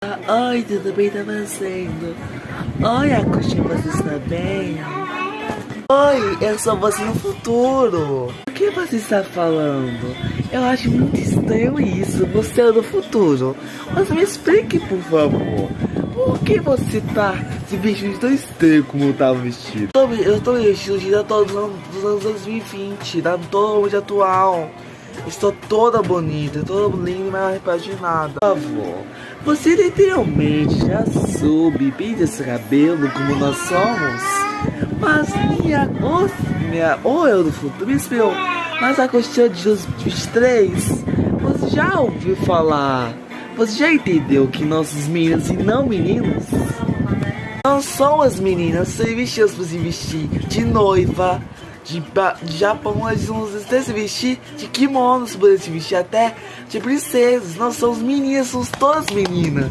Oi, tudo bem? Tá fazendo? Oi, Agostinho, você está bem? Oi, eu sou você no futuro. O que você está falando? Eu acho muito estranho isso. Você é do futuro. Mas me explique, por favor. Por que você tá se vestindo tão estranho como eu tava vestido? Eu tô vestido de todos os anos 2020, da totalmente atual. Estou toda bonita, toda linda e mais repaginada. Por favor, você literalmente já soube pentear esse cabelo como nós somos? Mas ou eu do futuro me espelhou, mas a questão de 23, você já ouviu falar? Você já entendeu que nossos meninos e não meninos? Não são as meninas, são vestidas para se vestir de noiva. De Japão, nós vamos até se vestir de kimonos, poder se vestir até de princesas. Nós somos meninas, somos todas meninas.